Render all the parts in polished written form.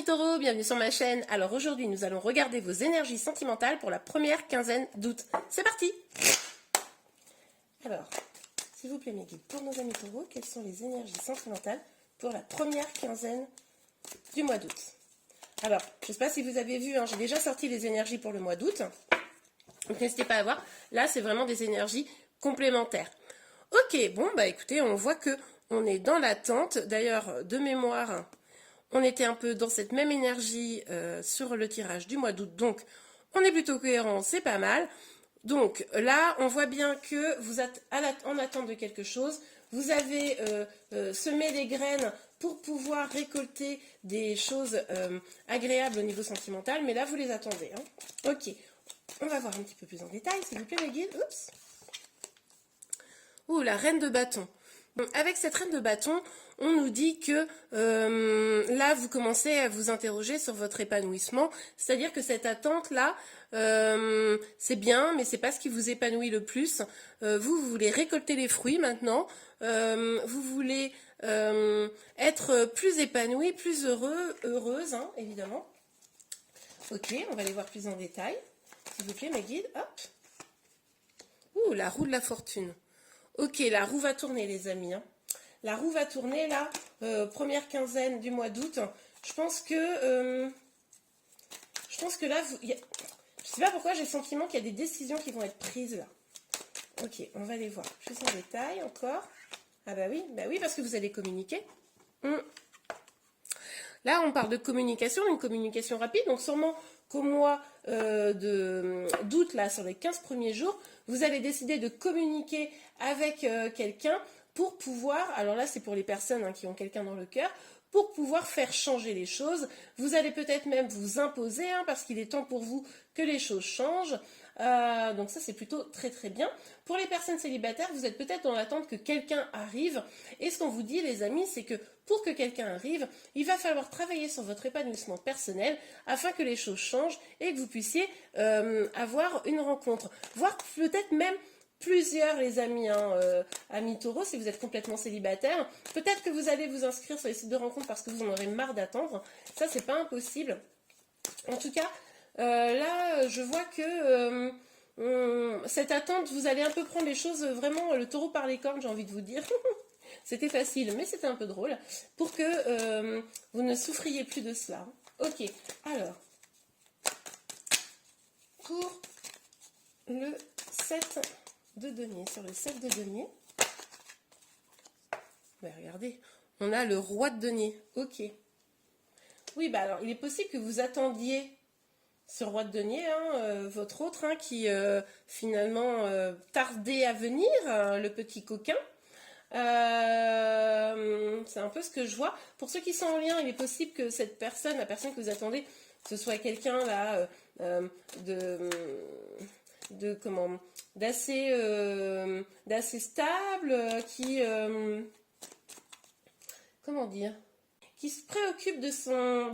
amis taureaux, bienvenue sur ma chaîne. Alors aujourd'hui nous allons regarder vos énergies sentimentales pour la première quinzaine d'août. C'est parti. Alors, s'il vous plaît mes guides, pour nos amis taureaux, quelles sont les énergies sentimentales pour la première quinzaine du mois d'août? Alors, je ne sais pas si vous avez vu, j'ai déjà sorti les énergies pour le mois d'août. Donc n'hésitez pas à voir, là c'est vraiment des énergies complémentaires. Ok, bon bah écoutez, on voit que on est dans l'attente. D'ailleurs, de mémoire, on était un peu dans cette même énergie sur le tirage du mois d'août, donc on est plutôt cohérent, c'est pas mal. Donc là, on voit bien que vous êtes en attente de quelque chose. Vous avez semé des graines pour pouvoir récolter des choses agréables au niveau sentimental, mais là, vous les attendez. Ok, on va voir un petit peu plus en détail, s'il vous plaît, mes guides. Oups. Ouh, la reine de bâton. Avec cette reine de bâton, on nous dit que là, vous commencez à vous interroger sur votre épanouissement. C'est-à-dire que cette attente-là, c'est bien, mais c'est pas ce qui vous épanouit le plus. Vous voulez récolter les fruits maintenant. Vous voulez être plus épanoui, plus heureuse, évidemment. Ok, on va aller voir plus en détail. S'il vous plaît, mes guides. Hop. Ouh, la roue de la fortune. Ok, la roue va tourner, les amis. La roue va tourner, là, première quinzaine du mois d'août. Je pense que là, je ne sais pas pourquoi, j'ai le sentiment qu'il y a des décisions qui vont être prises, là. Ok, on va les voir plus en détail, encore. Ah bah oui, parce que vous allez communiquer. Là, on parle de communication, une communication rapide. Donc, sûrement qu'au mois d'août, là, sur les 15 premiers jours, vous allez décider de communiquer avec quelqu'un pour pouvoir, alors là, c'est pour les personnes qui ont quelqu'un dans le cœur, pour pouvoir faire changer les choses. Vous allez peut-être même vous imposer, parce qu'il est temps pour vous que les choses changent. Donc ça, c'est plutôt très très bien. Pour les personnes célibataires, vous êtes peut-être dans l'attente que quelqu'un arrive. Et ce qu'on vous dit, les amis, c'est que pour que quelqu'un arrive, il va falloir travailler sur votre épanouissement personnel afin que les choses changent et que vous puissiez avoir une rencontre. Voire peut-être même plusieurs, les amis, amis taureaux, si vous êtes complètement célibataire. Peut-être que vous allez vous inscrire sur les sites de rencontres parce que vous en aurez marre d'attendre. Ça, c'est pas impossible. En tout cas, là, je vois que cette attente, vous allez un peu prendre les choses vraiment le taureau par les cornes, j'ai envie de vous dire. C'était facile, mais c'était un peu drôle, pour que vous ne souffriez plus de cela. Ok, alors, pour le 7 de denier, sur le 7 de denier, ben regardez, on a le roi de denier. Ok. Oui, bah alors, il est possible que vous attendiez ce roi de denier, votre autre, qui finalement tardait à venir, le petit coquin. C'est un peu ce que je vois. Pour ceux qui sont en lien, il est possible que cette personne, la personne que vous attendez, ce soit quelqu'un là d'assez stable, qui comment dire, qui se préoccupe de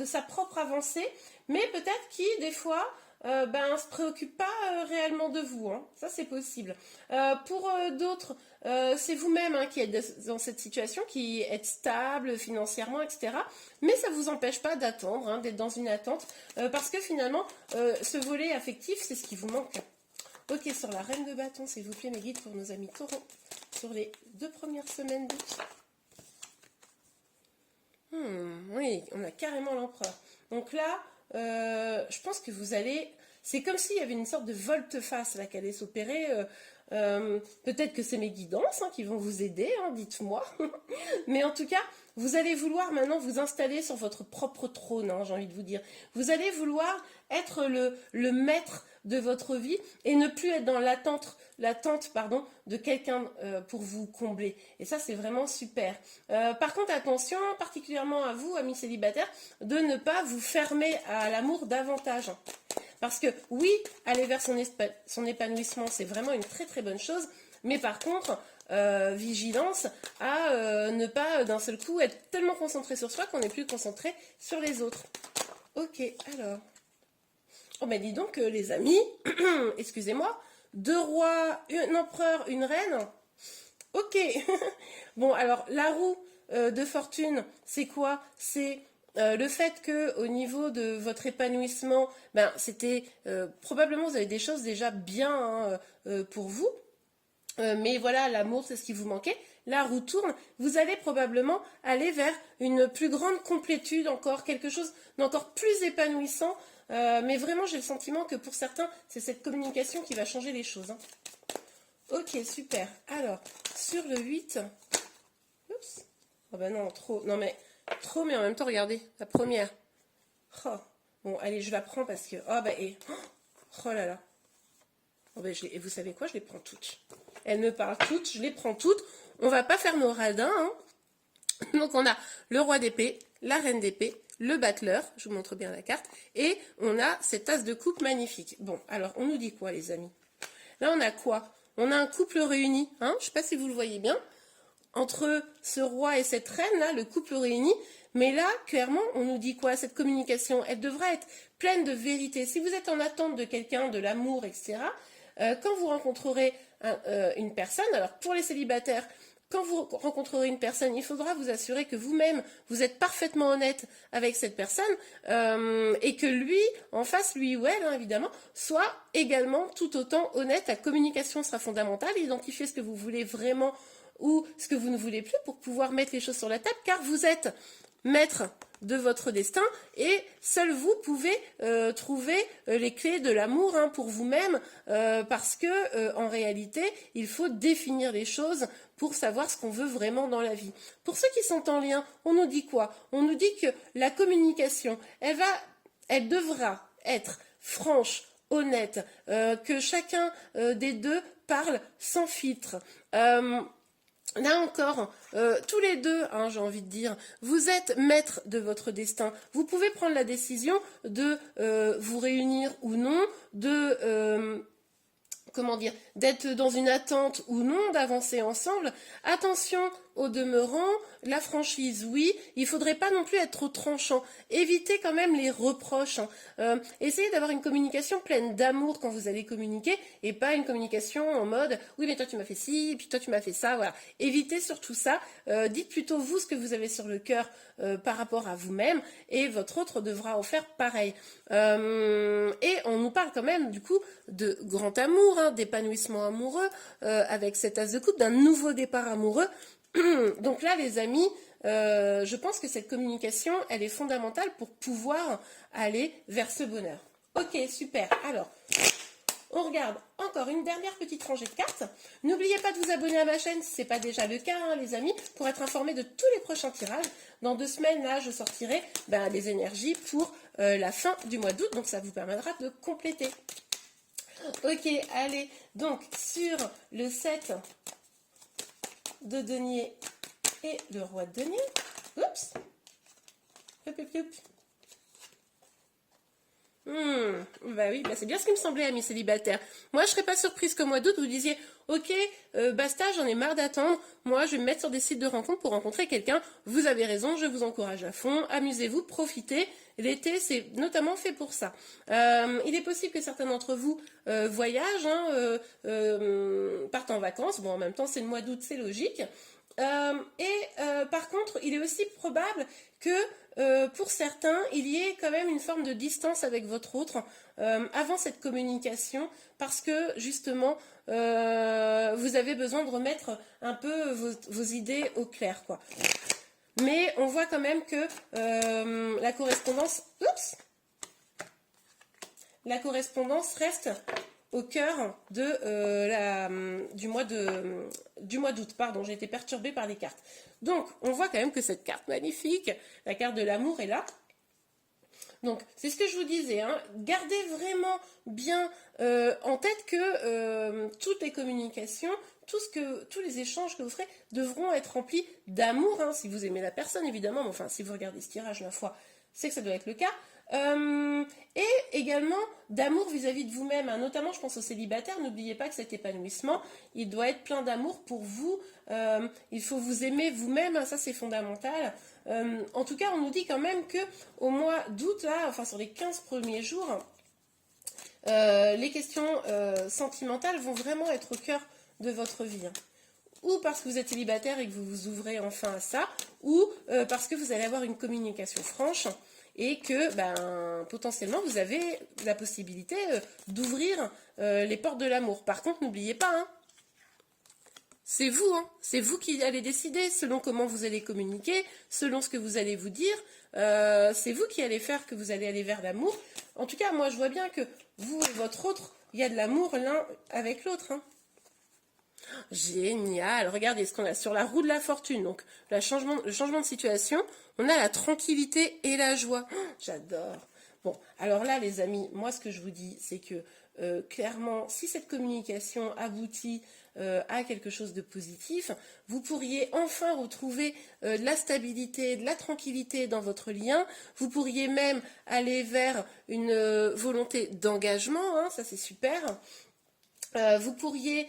sa propre avancée, mais peut-être qui des fois se préoccupe pas réellement de vous, ça c'est possible. Pour d'autres, c'est vous-même qui êtes dans cette situation, qui êtes stable financièrement, etc. Mais ça ne vous empêche pas d'attendre, d'être dans une attente, parce que finalement, ce volet affectif, c'est ce qui vous manque. Ok, sur la reine de bâton, s'il vous plaît, mes guides pour nos amis taureaux, sur les 2 premières semaines d'août. Oui, on a carrément l'empereur. Donc là, je pense que vous allez... C'est comme s'il y avait une sorte de volte-face là qui allait s'opérer. Peut-être que c'est mes guidances qui vont vous aider, dites-moi. Mais en tout cas, vous allez vouloir maintenant vous installer sur votre propre trône, j'ai envie de vous dire. Vous allez vouloir être le maître de votre vie et ne plus être dans l'attente de quelqu'un pour vous combler. Et ça, c'est vraiment super. Par contre, attention, particulièrement à vous, amis célibataires, de ne pas vous fermer à l'amour davantage. Parce que oui, aller vers son épanouissement, c'est vraiment une très très bonne chose. Mais par contre, vigilance à ne pas d'un seul coup être tellement concentré sur soi qu'on n'est plus concentré sur les autres. Ok, alors... Oh ben dis donc les amis, excusez-moi, 2 rois, un empereur, une reine. Ok. Bon alors la roue de fortune, c'est quoi? C'est le fait que au niveau de votre épanouissement, ben, c'était probablement vous avez des choses déjà bien hein, pour vous. Mais voilà, l'amour, c'est ce qui vous manquait. La roue tourne, vous allez probablement aller vers une plus grande complétude encore, quelque chose d'encore plus épanouissant. Mais vraiment, j'ai le sentiment que pour certains, c'est cette communication qui va changer les choses. Hein. Ok, super. Alors, sur le 8... Oups. Oh ben non, trop. Non mais, trop, mais en même temps, regardez, la première. Oh. Bon, allez, je la prends parce que... Oh, bah, et... Oh là là. Oh, ben, et vous savez quoi, je les prends toutes. Elles me parlent toutes, je les prends toutes. On va pas faire nos radins. Hein. Donc, on a le roi d'épée, la reine d'épée, le battleur, je vous montre bien la carte, et on a cette as de coupe magnifique. Bon, alors, on nous dit quoi, les amis? Là, on a quoi? On a un couple réuni, hein, je ne sais pas si vous le voyez bien, entre ce roi et cette reine, là, le couple réuni, mais là, clairement, on nous dit quoi? Cette communication, elle devra être pleine de vérité. Si vous êtes en attente de quelqu'un, de l'amour, etc., quand vous rencontrerez une personne, alors pour les célibataires, quand vous rencontrerez une personne, il faudra vous assurer que vous-même, vous êtes parfaitement honnête avec cette personne et que lui, en face, lui ou elle, hein, évidemment, soit également tout autant honnête. La communication sera fondamentale, identifier ce que vous voulez vraiment ou ce que vous ne voulez plus pour pouvoir mettre les choses sur la table, car vous êtes maître de votre destin et seul vous pouvez trouver les clés de l'amour hein, pour vous-même parce que en réalité il faut définir les choses pour savoir ce qu'on veut vraiment dans la vie. Pour ceux qui sont en lien, on nous dit quoi? On nous dit que la communication, elle devra être franche, honnête, que chacun des deux parle sans filtre. Là encore, tous les deux, hein, j'ai envie de dire, vous êtes maître de votre destin. Vous pouvez prendre la décision de vous réunir ou non, de comment dire, d'être dans une attente ou non, d'avancer ensemble. Attention au demeurant, la franchise, oui, il ne faudrait pas non plus être trop tranchant. Évitez quand même les reproches. Hein. Essayez d'avoir une communication pleine d'amour quand vous allez communiquer et pas une communication en mode « oui, mais toi tu m'as fait ci, puis toi tu m'as fait ça ». Voilà. Évitez surtout ça. Dites plutôt vous ce que vous avez sur le cœur par rapport à vous-même et votre autre devra en faire pareil. Et on nous parle quand même du coup de grand amour, hein, d'épanouissement amoureux avec cet as de coupe, d'un nouveau départ amoureux. Donc là, les amis, je pense que cette communication, elle est fondamentale pour pouvoir aller vers ce bonheur. Ok, super. Alors, on regarde encore une dernière petite rangée de cartes. N'oubliez pas de vous abonner à ma chaîne si ce n'est pas déjà le cas, hein, les amis, pour être informé de tous les prochains tirages. Dans 2 semaines, là, je sortirai les énergies pour la fin du mois d'août. Donc, ça vous permettra de compléter. Ok, allez. Donc, sur le 7 de denier et le roi de denier. Oups. Hop, hop, hop. Bah oui, c'est bien ce qui me semblait, amis célibataires. Moi, je serais pas surprise qu'au mois d'août, vous disiez « Ok, basta, j'en ai marre d'attendre. Moi, je vais me mettre sur des sites de rencontres pour rencontrer quelqu'un. Vous avez raison, je vous encourage à fond. Amusez-vous, profitez. L'été, c'est notamment fait pour ça. Il est possible que certains d'entre vous voyagent, hein, partent en vacances. Bon, en même temps, c'est le mois d'août, c'est logique. Par contre, il est aussi probable que pour certains, il y ait quand même une forme de distance avec votre autre avant cette communication parce que justement, vous avez besoin de remettre un peu vos idées au clair, quoi. Mais on voit quand même que la correspondance reste au cœur du mois d'août. Pardon, j'ai été perturbée par les cartes. Donc, on voit quand même que cette carte magnifique, la carte de l'amour est là. Donc, c'est ce que je vous disais. Hein. Gardez vraiment bien en tête que toutes les communications, tous les échanges que vous ferez devront être remplis d'amour. Hein, si vous aimez la personne, évidemment. Mais enfin, si vous regardez ce tirage, ma foi, c'est que ça doit être le cas. Et également d'amour vis-à-vis de vous-même, hein. Notamment je pense aux célibataires, n'oubliez pas que cet épanouissement il doit être plein d'amour pour vous, il faut vous aimer vous-même, hein, ça c'est fondamental. En tout cas on nous dit quand même que au mois d'août, là, enfin sur les 15 premiers jours, les questions sentimentales vont vraiment être au cœur de votre vie, hein. ou parce que vous êtes célibataire et que vous vous ouvrez enfin à ça, ou parce que vous allez avoir une communication franche et que potentiellement vous avez la possibilité d'ouvrir les portes de l'amour. Par contre, n'oubliez pas, hein, c'est vous qui allez décider selon comment vous allez communiquer, selon ce que vous allez vous dire. C'est vous qui allez faire que vous allez aller vers l'amour. En tout cas, moi, je vois bien que vous et votre autre, il y a de l'amour l'un avec l'autre. Hein. Génial. Regardez ce qu'on a sur la roue de la fortune. Donc, le changement de situation, on a la tranquillité et la joie. Oh, j'adore. Bon, alors là, les amis, moi, ce que je vous dis, c'est que clairement, si cette communication aboutit à quelque chose de positif, vous pourriez enfin retrouver de la stabilité, de la tranquillité dans votre lien. Vous pourriez même aller vers une volonté d'engagement, hein, ça c'est super. Vous pourriez,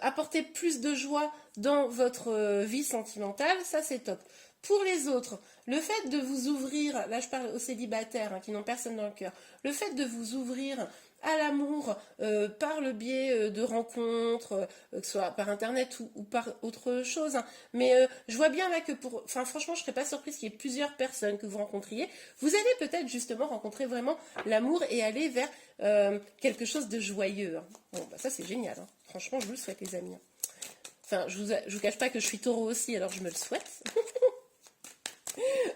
apporter plus de joie dans votre vie sentimentale, ça c'est top. Pour les autres, le fait de vous ouvrir, là je parle aux célibataires qui n'ont personne dans le cœur, le fait de vous ouvrir à l'amour par le biais de rencontres, que ce soit par internet ou par autre chose. Hein. Mais je vois bien là que franchement, je ne serais pas surprise qu'il y ait plusieurs personnes que vous rencontriez. Vous allez peut-être justement rencontrer vraiment l'amour et aller vers quelque chose de joyeux. Hein. Bon, ça c'est génial. Hein. Franchement, je vous le souhaite, les amis. Enfin, je vous cache pas que je suis taureau aussi, alors je me le souhaite.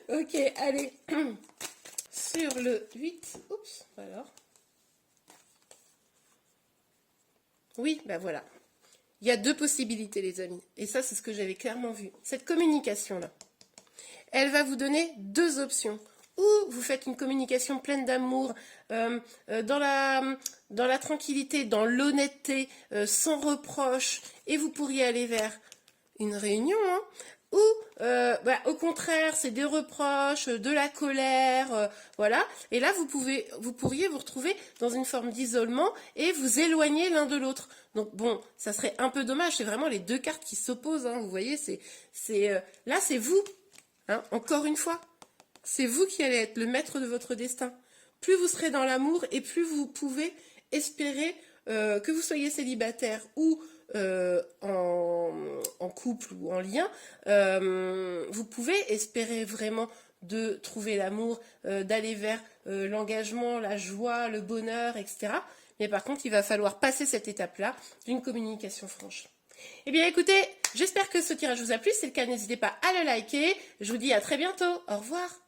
Ok, allez. Sur le 8. Oups, alors. Oui, ben voilà. Il y a deux possibilités, les amis. Et ça, c'est ce que j'avais clairement vu. Cette communication-là, elle va vous donner deux options. Ou vous faites une communication pleine d'amour, dans la tranquillité, dans l'honnêteté, sans reproche, et vous pourriez aller vers une réunion, hein, ou au contraire, c'est des reproches, de la colère, voilà. Et là, vous pourriez vous retrouver dans une forme d'isolement et vous éloigner l'un de l'autre. Donc bon, ça serait un peu dommage. C'est vraiment les deux cartes qui s'opposent. Hein, vous voyez, là, c'est vous. Hein, encore une fois, c'est vous qui allez être le maître de votre destin. Plus vous serez dans l'amour et plus vous pouvez espérer que vous soyez célibataire ou en couple ou en lien, vous pouvez espérer vraiment de trouver l'amour, d'aller vers l'engagement, la joie, le bonheur, etc. Mais par contre, il va falloir passer cette étape-là d'une communication franche. Eh bien, écoutez, j'espère que ce tirage vous a plu. Si c'est le cas, n'hésitez pas à le liker. Je vous dis à très bientôt. Au revoir.